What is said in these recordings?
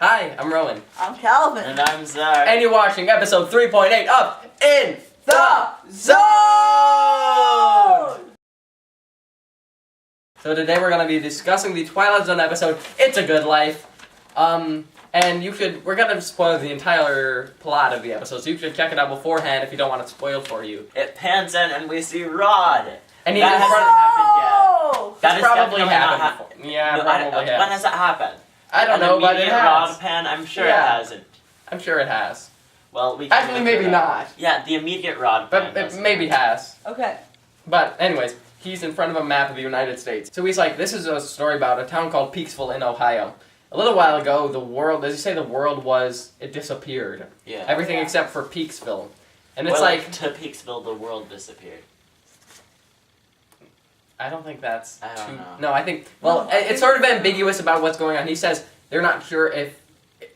Hi, I'm Rowan. I'm Calvin. And I'm Zach. And you're watching episode 3.8 of In the Zone! So today we're going to be discussing the Twilight Zone episode, It's a Good Life. We're going to spoil the entire plot of the episode, so you should check it out beforehand if you don't want it spoiled for you. It pans in and we see Rod. And he's that in hasn't front happened yet. That is probably definitely happened not before. Yeah, no, probably has. When has that happened? I don't know, but it has. Rod pan, I'm sure it hasn't. I'm sure it has. Well, we can Actually, maybe not. Yeah, the immediate Rod pan. But it maybe has. Okay. But anyways, he's in front of a map of the United States. So he's like, this is a story about a town called Peaksville in Ohio. A little while ago, the world, as you say, it disappeared. Yeah. Everything except for Peaksville. And it's to Peaksville, the world disappeared. I don't think that's I don't know. No, I think, it's sort of ambiguous about what's going on. He says they're not sure if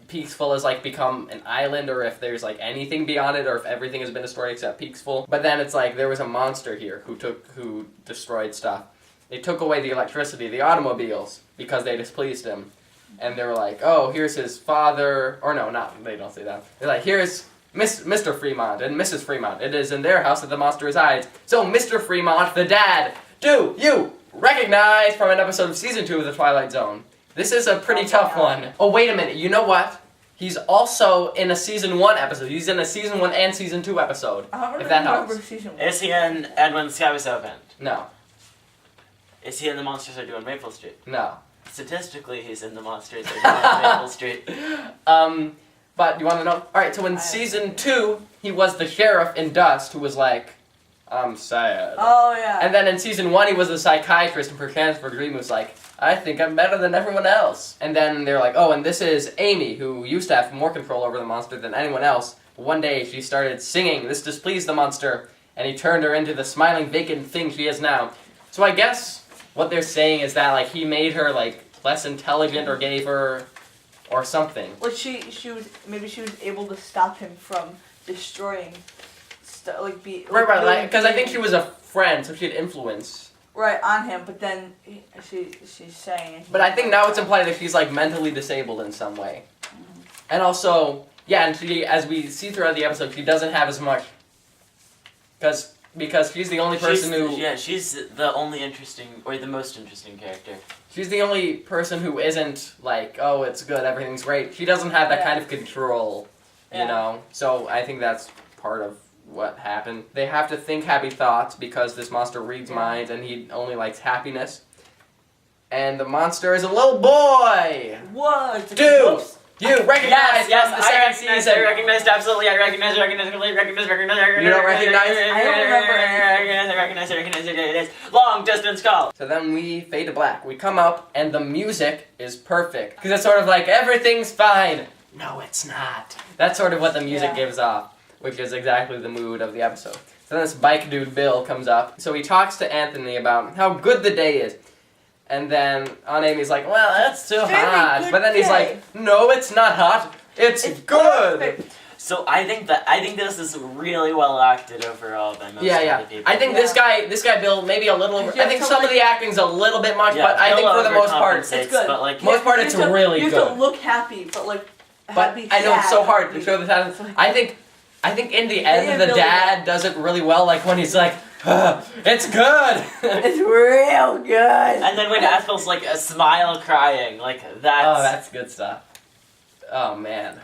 Peaksville has, become an island or if there's, anything beyond it or if everything has been destroyed except Peaksville. But then it's there was a monster here who destroyed stuff. They took away the electricity, the automobiles, because they displeased him. And they were like, oh, here's his father, or no, they don't say that. They're like, here's Mr. Fremont and Mrs. Fremont. It is in their house that the monster resides. So, Mr. Fremont, the dad, do you recognize from an episode of Season 2 of The Twilight Zone? This is a pretty tough one. Oh, wait a minute, you know what? He's also in a Season 1 episode. He's in a Season 1 and Season 2 episode, if that helps. Season 1. Is he in And When the Sky Was Opened? No. Is he in The Monsters Are Due on Maple Street? No. Statistically, he's in The Monsters Are Due on Maple Street. But you want to know? Alright, so in Season 2, he was the sheriff in Dust who was like, I'm sad. Oh, yeah. And then in Season 1, he was a psychiatrist, and perchance for Dream was like, I think I'm better than everyone else. And then they're like, oh, and this is Amy, who used to have more control over the monster than anyone else. One day, she started singing. This displeased the monster, and he turned her into the smiling, vacant thing she is now. So I guess what they're saying is that, he made her, less intelligent or gave her, or something. Well, she was able to stop him from destroying stuff, Right, because I think she was a friend, so she had influence. Right, on him, but then she's saying... But I think now it's implied that she's, mentally disabled in some way. Mm-hmm. And also, yeah, and she, as we see throughout the episode, she doesn't have as much... Because she's the only person who... Yeah, she's the only interesting, or the most interesting character. She's the only person who isn't oh, it's good, everything's great. She doesn't have that kind of control, you know? So I think that's part of what happened. They have to think happy thoughts because this monster reads minds and he only likes happiness. And the monster is a little boy! What? Dude! You recognize yes, from the second season! I recognized, absolutely, I recognize. You don't recognize? I recognize, it is long distance call. So then we fade to black. We come up and the music is perfect. Because it's sort of everything's fine. No, it's not. That's sort of what the music gives off, which is exactly the mood of the episode. So then this bike dude, Bill, comes up. So he talks to Anthony about how good the day is. And then Aunt Amy's like, well, that's too hot. But then he's like, no, it's not hot. It's good. Perfect. So I think this is really well acted overall by most of the people. I think this guy Bill, maybe a little over. I think some of the acting's a little bit much, but I think for the most part, it's good. But most part, it's really good. You have to look happy, but happy. I know it's so hard to show the talent. I think in the end, the dad does it really well. When he's like, it's good. It's real good. And then when Ethel's a smile crying, that's... Oh, that's good stuff. Oh, man.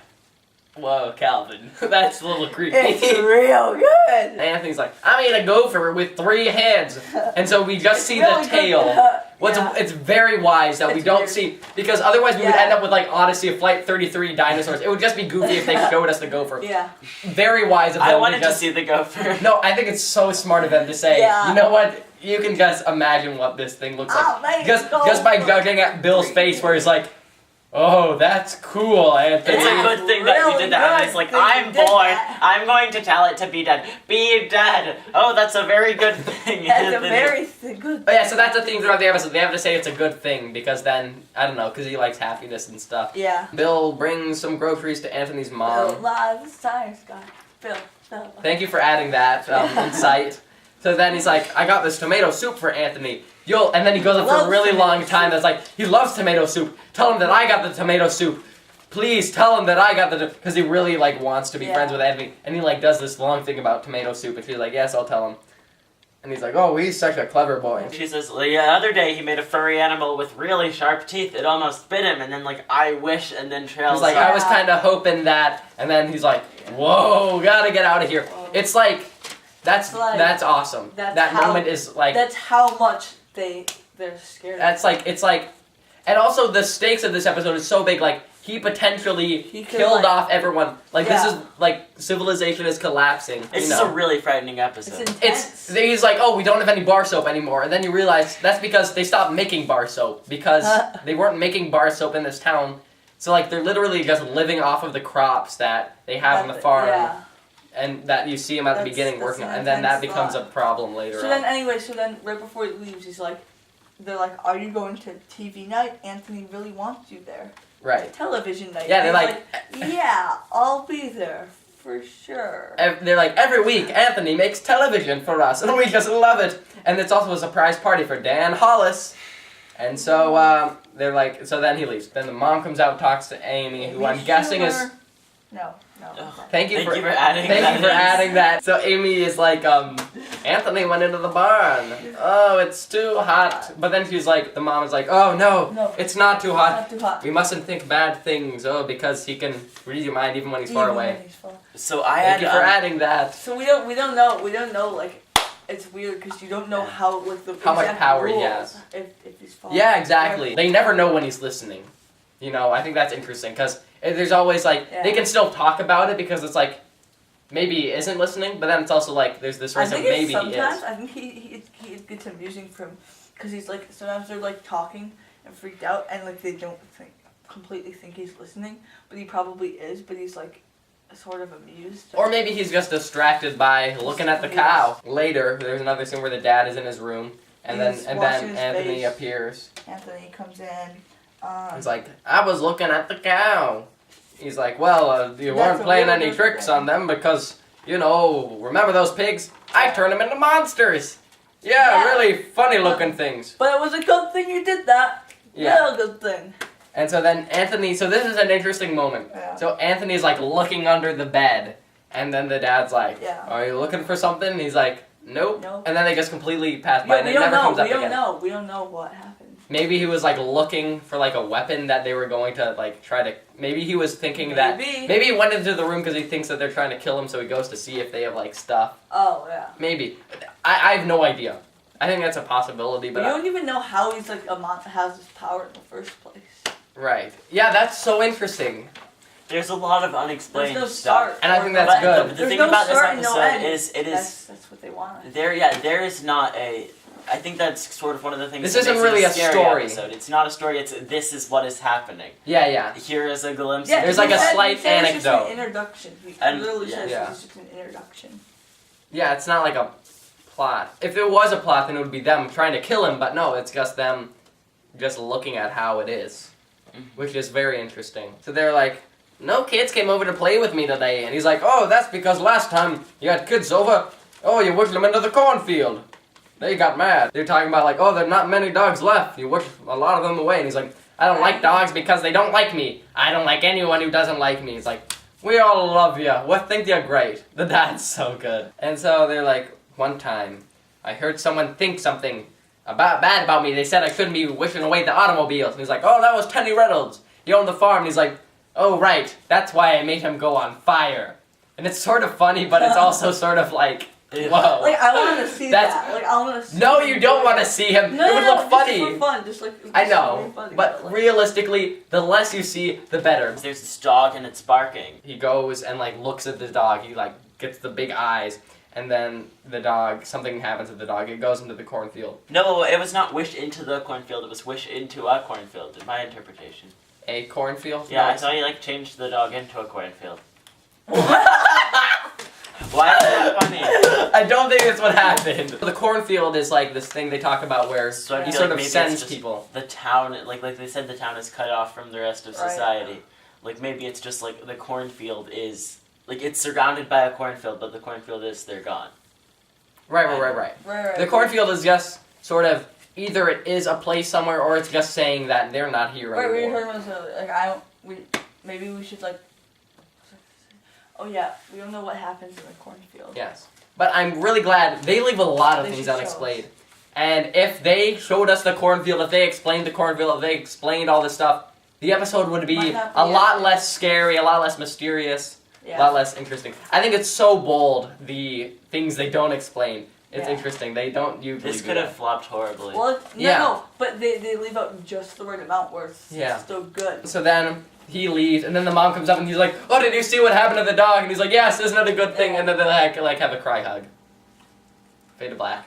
Whoa, Calvin. That's a little creepy. It's real good. Anthony's like, I made a gopher with 3 heads. And so we just see the tail. It's very wise that we don't see, because otherwise we would end up with Odyssey of Flight 33 dinosaurs. It would just be goofy if they showed us the gopher. Yeah. Very wise of them. I wanted to see the gopher. No, I think it's so smart of them to say, you know what? You can just imagine what this thing looks like. Just by judging at Bill's face where he's like, oh, that's cool, Anthony. It's a good thing that you did that. And it's I'm bored. I'm going to tell it to be dead. Be dead. Oh, that's a very good thing. That's a very good thing. Oh, yeah, so that's the theme throughout the episode. They have to say it's a good thing because then, I don't know, because he likes happiness and stuff. Yeah. Bill brings some groceries to Anthony's mom. Bill. Thank you for adding that insight. So then he's like, I got this tomato soup for Anthony. And then he goes on for a really long time that's he loves tomato soup. Tell him that I got the tomato soup. please tell him that I got the, because he really like wants to be Yeah. friends with Anthony, and he like does this long thing about tomato soup, and she's like, yes, I'll tell him. And he's like, oh, he's such a clever boy. She says, the other day he made a furry animal with really sharp teeth. It almost bit him, and then like, I wish, and then trails. He's like, off. I was kind of hoping that, and then he's like, whoa, gotta get out of here. It's like, that's awesome. That moment is like. That's how much they're scared. That's like, it's like, and also the stakes of this episode is so big. Like he potentially killed off everyone. Like this is like civilization is collapsing. It's just a really frightening episode. It's intense. He's like, oh, we don't have any bar soap anymore, and then you realize that's because they stopped making bar soap because they weren't making bar soap in this town. So like they're literally just living off of the crops that they have on the farm. Yeah. And that you see him at the beginning working on, and then that becomes a problem later on. So then right before he leaves, they're like, are you going to TV night? Anthony really wants you there. Right. Television night. Yeah, they're like, yeah, I'll be there for sure. They're like, every week Anthony makes television for us, and we just love it. And it's also a surprise party for Dan Hollis. And so they're like, so then he leaves. Then the mom comes out and talks to Amy, who I'm guessing is. No. Thank you for adding that. So Amy is like, Anthony went into the barn. Oh, it's too hot. But then she's like, the mom is like, oh no, it's not too hot. Not too hot. We mustn't think bad things. Oh, because he can read your mind even when he's far away. So Thank you for adding that. So we don't know like, it's weird because you don't know how much power he has. If he's far. Yeah, exactly. They never know when he's listening. You know, I think that's interesting because there's always like they can still talk about it because it's like maybe he isn't listening, but then it's also like there's this risk of maybe he is. I think he gets amusing from because he's like sometimes they're like talking and freaked out and like they don't completely think he's listening, but he probably is. But he's like sort of amused. Or maybe he's just distracted by looking at the cow. Later, there's another scene where the dad is in his room and then Anthony appears. Anthony comes in. He's like, I was looking at the cow. He's like, well, you weren't playing any tricks on them because, you know, remember those pigs? I turned them into monsters. Yeah, really funny looking things. But it was a good thing you did that. Yeah. Real good thing. And so then Anthony, so this is an interesting moment. Yeah. So Anthony's like looking under the bed. And then the dad's like, are you looking for something? And he's like, nope. And then they just completely pass by and it never comes up again. We don't know what happened. Maybe he was like looking for like a weapon that they were going to like try to. Maybe he was thinking that. Maybe he went into the room because he thinks that they're trying to kill him, so he goes to see if they have like stuff. Oh yeah. Maybe. I have no idea. I think that's a possibility, but you don't even know how he's like has this power in the first place. Right. Yeah, that's so interesting. There's a lot of unexplained There's no stuff. start. And I think that's good. The thing about this episode is that's what they want. There is not a. I think that's sort of one of the things. This that isn't makes really it a scary story. Episode. It's not a story. It's this is what is happening. Yeah. Here is a glimpse. Yeah, there's like a slight anecdote. It's just an introduction. He literally says it's just an introduction. Yeah, it's not like a plot. If it was a plot, then it would be them trying to kill him. But no, it's just them just looking at how it is, which is very interesting. So they're like, no kids came over to play with me today. And he's like, oh, that's because last time you had kids over, oh, you wished them into the cornfield. They got mad. They're talking about like, oh, there are not many dogs left. You wished a lot of them away. And he's like, I don't like dogs because they don't like me. I don't like anyone who doesn't like me. It's like, we all love you. We think you're great. The dad's so good. And so they're like, one time, I heard someone think something bad about me. They said I shouldn't be wishing away the automobiles. And he's like, oh, that was Tenny Reynolds. He owned the farm. And he's like, oh, right. That's why I made him go on fire. And it's sort of funny, but it's also sort of like, whoa. Like, I want to see that. Like, I want to see No, you don't want to see him. No, it would look funny. Just for fun. Just like, I know, really funny, but like, realistically, the less you see, the better. There's this dog and it's barking. He goes and like looks at the dog. He like gets the big eyes, and then the dog. Something happens to the dog. It goes into the cornfield. No, it was not wished into the cornfield. It was wished into a cornfield. In my interpretation. A cornfield? Yeah, I saw you like changed the dog into a cornfield. Why is that funny? I don't think that's what happened. The cornfield is like this thing they talk about where So he sort of sends people. The town, like they said, the town is cut off from the rest of society. Right. Like maybe it's just like the cornfield is like it's surrounded by a cornfield, but the cornfield is they're gone. Right. The cornfield is just sort of either it is a place somewhere or it's just saying that they're not here anymore. Right, we heard like maybe we should like. Oh yeah, we don't know what happens in the cornfield. Yes. But I'm really glad they leave a lot of They things should show unexplained. And if they showed us the cornfield, if they explained the cornfield, if they explained all this stuff, the episode would be Might not be a lot as- less scary, a lot less mysterious, a Yeah. lot less interesting. I think it's so bold, the things they don't explain. It's Yeah. interesting. They don't usually This do could have that. flopped horribly. Well, Yeah. no, but they leave out just the right amount where it's Yeah. still good. So then he leaves, and then the mom comes up and he's like, "Oh, did you see what happened to the dog?" And he's like, "Yes, isn't it a good thing?" And then they like have a cry hug. Fade to black.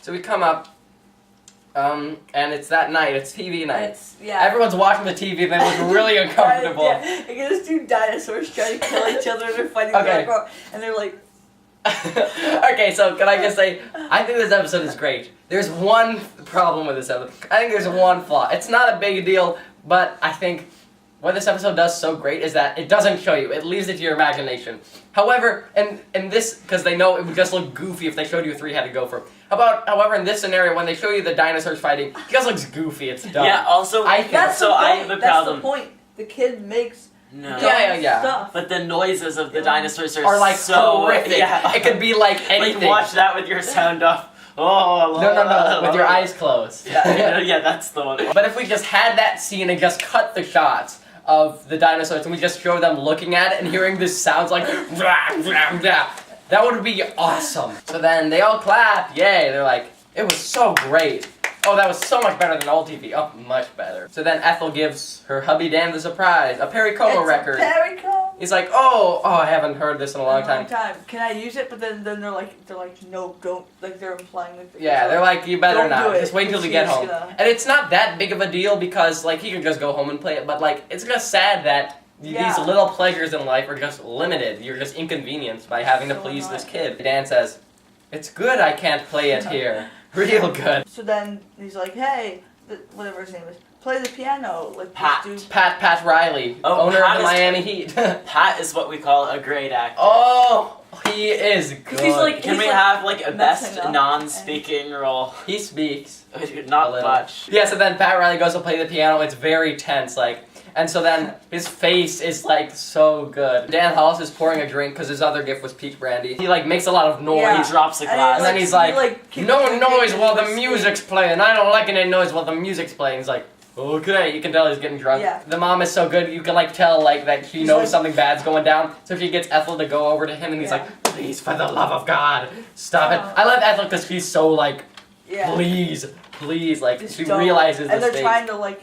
So we come up, and it's that night. It's TV night. Yeah. Everyone's watching the TV, and they look really uncomfortable. Yeah, like there's two dinosaurs trying to kill each other and they're fighting Okay. back, and they're like, Okay, so can I just say, I think this episode is great. There's one problem with this episode. I think there's one flaw. It's not a big deal, but I think what this episode does so great is that it doesn't show you. It leaves it to your imagination. However, in this, because they know it would just look goofy if they showed you a three-headed gopher. However, in this scenario, when they show you the dinosaurs fighting, it just looks goofy. It's dumb. Yeah, also, I think that's so the point. I have a That's problem. the point. The kid makes No. Yeah. stuff. But the noises of the Yeah. dinosaurs Are like so horrific. Yeah. It could be like anything. Like watch that with your sound off. Oh, No, with your eyes closed. Yeah, that's the one. But if we just had that scene and just cut the shots of the dinosaurs and we just show them looking at it and hearing this sounds like that would be awesome. So then they all clap, yay, they're like, it was so great. Oh, that was so much better than old TV. Oh, much better. So then Ethel gives her hubby Dan the surprise, a Perry Como record. Perry Como. He's like, oh, I haven't heard this in a long time. Can I use it? But then they're like, no, don't. Like they're implying like. Yeah, they're like, you better Don't not. do it. Just wait till we She's get home. gonna- And it's not that big of a deal because, like, he can just go home and play it. But, like, it's just sad that Yeah. these little pleasures in life are just limited. You're just inconvenienced by having to So please this annoying. kid. Dan says, it's good I can't play it here. Real good. So then he's like, hey, whatever his name is, play the piano. Like Pat. this dude. Pat Riley, Oh, owner Pat of the is- Miami Heat. Pat is what we call a great actor. Oh, he is good. He's like- Can we like have like a messing best up non-speaking role? he speaks. Not A little. much. Yeah, so then Pat Riley goes to play the piano. It's very tense, like, and so then his face is like so good. Dan Hollis is pouring a drink because his other gift was peach brandy. He like makes a lot of noise. Yeah. He drops a And glass. And then he's like, keeps no drinking noise and while the he's music's playing. I don't like any noise while the music's playing. He's like, okay. You can tell he's getting drunk. Yeah. The mom is so good. You can like tell like that she She's knows like- something bad's going down. So she gets Ethel to go over to him, and he's Yeah. like, please, for the love of God, stop it. Oh. I love Ethel because she's so like, Yeah. please, like Just she don't. realizes And the they're stakes. trying to like.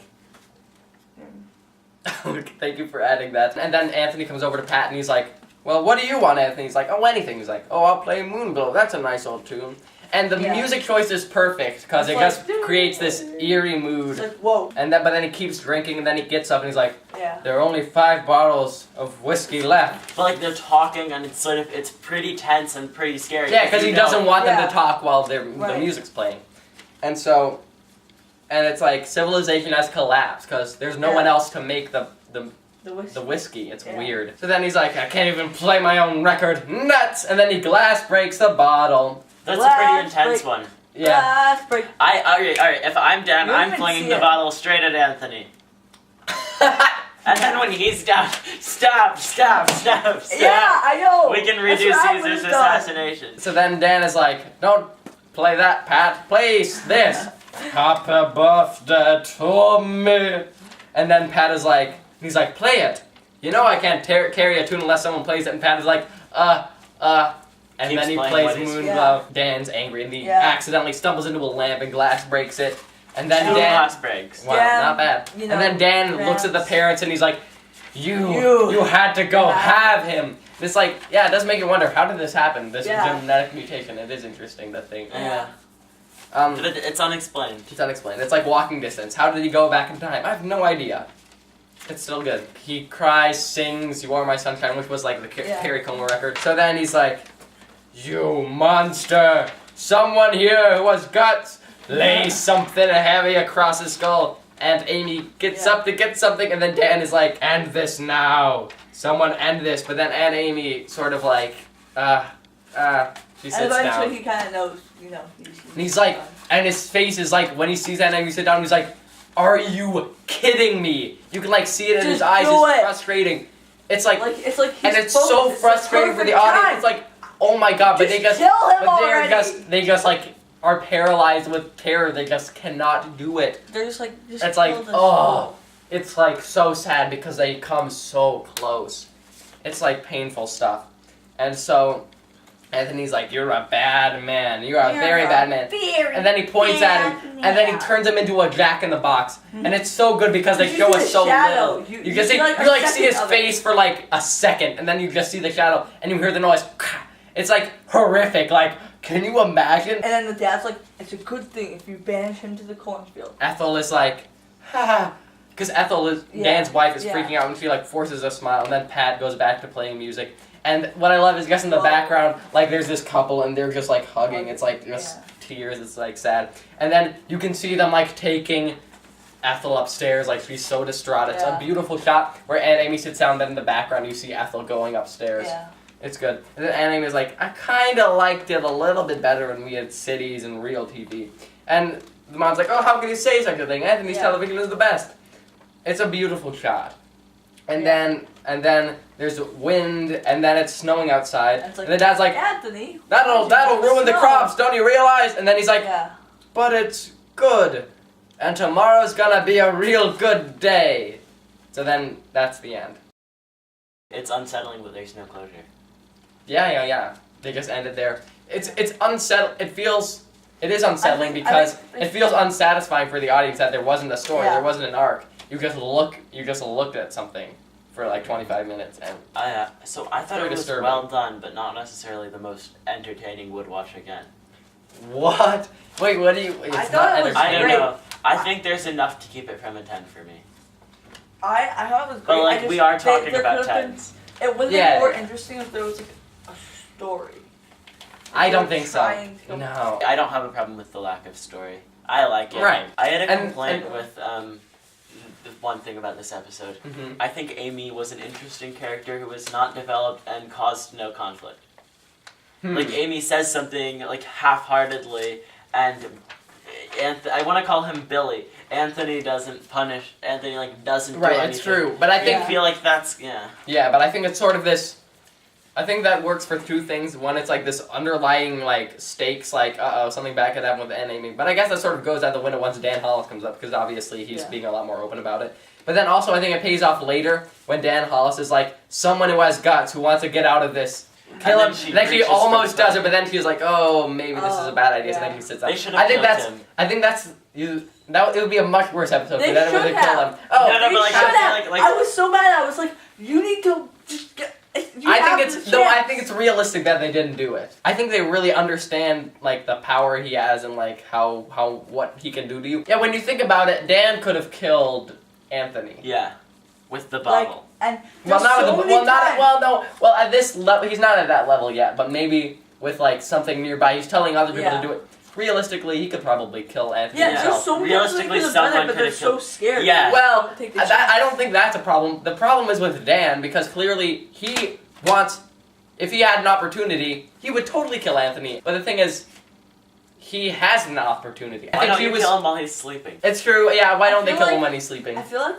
Thank you for adding that. And then Anthony comes over to Pat and he's like, well, what do you want, Anthony? He's like, oh, anything. He's like, oh, I'll play Moonglow. That's a nice old tune. And the Yeah. music choice is perfect because it It's just like, creates this eerie mood. It's like whoa. And then, but then he keeps drinking and then he gets up and he's like, Yeah. there are only 5 bottles of whiskey left. But like they're talking and it's pretty tense and pretty scary. Yeah, because he you know- doesn't want them Yeah. to talk while the Right. music's playing. And so, and it's like civilization has collapsed because there's no Yeah. one else to make the The whiskey. It's Yeah. weird. So then he's like, I can't even play my own record. Nuts! And then he glass breaks the bottle. That's a pretty Glass intense break. one. Yeah. Glass break. Alright, if I'm down, You don't I'm even flinging see the it. bottle straight at Anthony. And then when he's down, stop. Yeah, I know. We can That's redo what I Caesar's would've done. assassination. So then Dan is like, don't play that, Pat. Play this. Happy birthday to me. And then Pat is like, he's like, play it. You know I can't carry a tune unless someone plays it. And Pat is like, And Keeps then he playing plays what he's- Moonglow. Yeah. Dan's angry and he Yeah. accidentally stumbles into a lamp and glass breaks it. And then Two Dan... glass breaks. Wow, Dan, not bad. you know, and then Dan looks at the Dan's- parents and he's like, you You had to go Yeah. have him. It's like, yeah, it does make you wonder, how did this happen? This Yeah. genetic mutation, it is interesting, that thing. Yeah. Um, But it's unexplained. it's unexplained. It's like walking distance. How did he go back in time? I have no idea. It's still good. He cries, sings, You Are My Sunshine, which was like the Yeah. Perry Como record. So then he's like, you monster! Someone here who has guts! Lay something heavy across his skull. And Amy gets Yeah. up to get something, and then Dan is like, end this now. Someone end this. But then Aunt Amy sort of like, she And sits eventually down. he kind of knows, And he's like, and his face is like, when he sees Aunt Amy sit down, he's like, are you kidding me? You can like see it in his Just eyes. do It's it. frustrating. It's like it's like he's and it's so focused. It's frustrating for the perfect audience. time. It's like, oh my god, but they just kill him but already. they just like are paralyzed with terror. They just cannot do it. They're just like It's like, kill this oh. fool. It's like so sad because they come so close. It's like painful stuff. And so Anthony's like, you're a bad man. You're a very bad man. And then he points at him, and then he turns him into a Jack-in-the-Box. And it's so good because they You show see us the so shadow. little. You You just see, see, like, a you like see second his of it. face for like a second, and then you just see the shadow, and you hear the noise. It's like horrific. Like, can you imagine? And then the dad's like, it's a good thing if you banish him to the cornfield. Ethel is like, ha. Because Ethel is Dan's wife is freaking out, and she like forces a smile, and then Pat goes back to playing music. And what I love is, just in the background, like there's this couple, and they're just like hugging. It's like just tears. It's like sad. And then you can see them like taking Ethel upstairs. Like she's so distraught. It's a beautiful shot where Aunt Amy sits down. Then in the background, you see Ethel going upstairs. Yeah. It's good. And then Aunt Amy's like, I kind of liked it a little bit better when we had cities and real TV. And the mom's like, oh, how can you say such a thing? Anthony's television is the best. It's a beautiful shot. And then there's wind, and then it's snowing outside. And, and the dad's like, Anthony, that'll ruin the crops, don't you realize? And then he's like, yeah. but it's good. And tomorrow's gonna be a real good day. So then that's the end. It's unsettling, but there's no closure. Yeah. They just ended there. It's unsettled. It is unsettling because it feels unsatisfying for the audience that there wasn't a story, there wasn't an arc. You just looked at something for like 25 minutes, and so I thought it was disturbing. well done, but not necessarily the most entertaining. Would watch again. What? Wait, what do you? It's I thought it was I don't great. know. I think there's enough to keep it from a 10 for me. I thought it was great. But like we are talking about 10s. It would have been more interesting if there was like a story. I don't think so. No. I don't have a problem with the lack of story. I like it. Right. I had a complaint with the one thing about this episode. Mm-hmm. I think Amy was an interesting character who was not developed and caused no conflict. Like Amy says something like half-heartedly, and I want to call him Billy. Anthony doesn't punish. Anthony doesn't do anything. Right, it's true, but I think I feel like that's Yeah, but I think it's sort of this. I think that works for two things. One, it's like this underlying like stakes, like something bad could happen with Aunt Amy. But I guess that sort of goes out the window once Dan Hollis comes up, because obviously he's being a lot more open about it. But then also I think it pays off later when Dan Hollis is like someone who has guts, who wants to get out of this. Kill him. And then she almost does it, but then she's like, "Oh, maybe this is a bad idea." So then he sits down. They should have killed him. I think that's you. That it would be a much worse episode They for that would should have killed have. him. Oh, No, but They should have. I was so mad. I was like, "You need to just get." I think it's realistic that they didn't do it. I think they really understand like the power he has and like how what he can do to you. Yeah, when you think about it, Dan could have killed Anthony. Yeah, with the bottle. And Well, at this level, he's not at that level yet. But maybe with like something nearby, he's telling other people to do it. Realistically, he could probably kill Anthony Yeah, himself. there's so many Realistically, people who have done someone it, but could they're have so killed. scared. Yeah. Well, Take the I don't think that's a problem. The problem is with Dan, because clearly he wants, if he had an opportunity, he would totally kill Anthony. But the thing is, he has an opportunity. Why don't you kill him while he's sleeping? It's true, yeah, why don't they feel kill him like- when he's sleeping? I feel like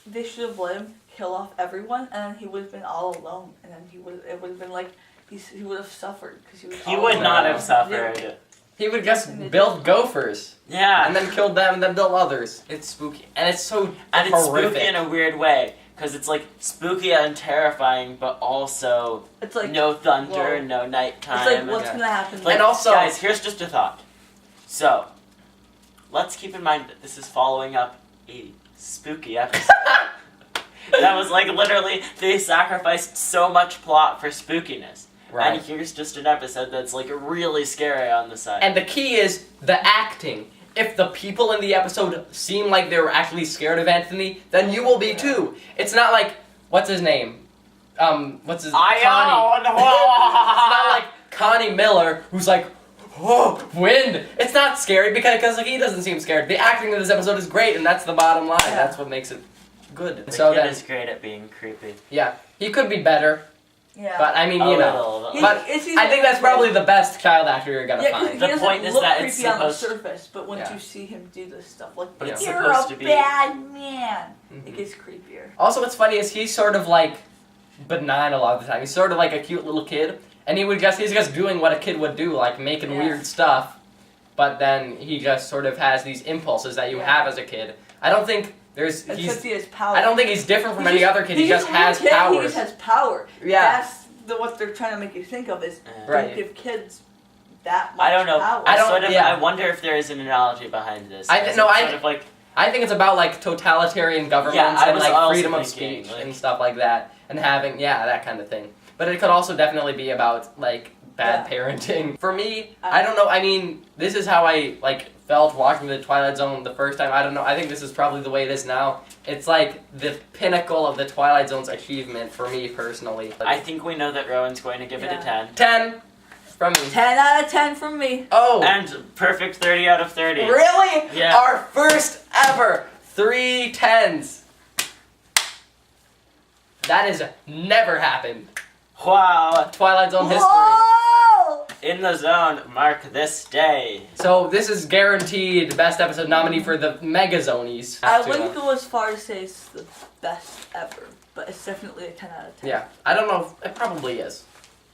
they should have let him kill off everyone, and then he would have been all alone, and then it would have been like he would have suffered because he was. He all would alone. not have suffered. He would just build gophers, Yeah. and then kill them, and then build others. It's spooky. And it's so And it's horrific. spooky in a weird way, because it's like spooky and terrifying, but also It's like no thunder, whoa. no nighttime. It's like what's gonna happen. Like, And also- guys, here's just a thought. So, let's keep in mind that this is following up a spooky episode. That was like literally, they sacrificed so much plot for spookiness. Right. And here's just an episode that's like really scary on the side. And the key is the acting. If the people in the episode seem like they're actually scared of Anthony, then you will be too. It's not like, what's his name? Connie. It's not like Connie Miller, who's like, oh, wind. It's not scary because like, he doesn't seem scared. The acting in this episode is great, and that's the bottom line. Yeah. That's what makes it good. The So kid then, is great at being creepy. yeah, he could be better. Yeah. But I mean, A you know. little, He- But it's I think that's probably the best child actor you're gonna Yeah, 'cause find. he The doesn't point is look that creepy it's on the supposed- surface, but once Yeah. you see him do this stuff, like, But it's you're supposed a to be- bad man, it Mhm. gets creepier. Also, what's funny is he's sort of like benign a lot of the time. He's sort of like a cute little kid, and he's just doing what a kid would do, like making Yeah. weird stuff. But then he just sort of has these impulses that you Yeah. have as a kid. I don't think Except he has power. I don't think he's different from He's any just- other kid. He he's just a little has kid, He powers. just has power. Yeah. That's what they're trying to make you think of is Right. don't give kids that much I don't know. power. I wonder if there is an analogy behind this. Is it sort of like I think it's about like totalitarian governments Yeah, I and was like also freedom of thinking, speech like- and stuff like that, and having that kind of thing. But it could also definitely be about like bad parenting. For me, I don't know. I mean, this is how I like felt watching the Twilight Zone the first time. I don't know. I think this is probably the way it is now. It's like the pinnacle of the Twilight Zone's achievement for me personally. I think we know that Rowan's going to give it a 10. 10 from me. 10 out of 10 from me. Oh, And perfect 30 out of 30. really? Yeah. Our first ever 3 10s. That has never happened. Wow. Twilight Zone history. Whoa! In the zone, mark this day. So this is guaranteed best episode nominee for the Mega Zonies. I wouldn't go as far as say it's the best ever, but it's definitely a 10 out of 10. Yeah, I don't know. It probably is.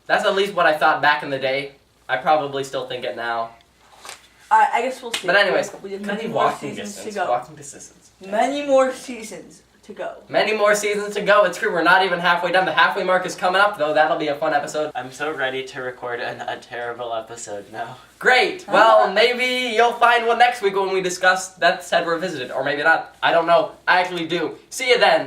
That's at least what I thought back in the day. I probably still think it now. Alright, I guess we'll see. But anyways, we have could many be more walking seasons distance. to go. Walking distance. Many more seasons to go. Many more seasons to go. It's true. We're not even halfway done. The halfway mark is coming up, though. That'll be a fun episode. I'm so ready to record a terrible episode now. Great. Well, maybe you'll find one next week when we discuss that said revisited, or maybe not. I don't know. I actually do. See you then.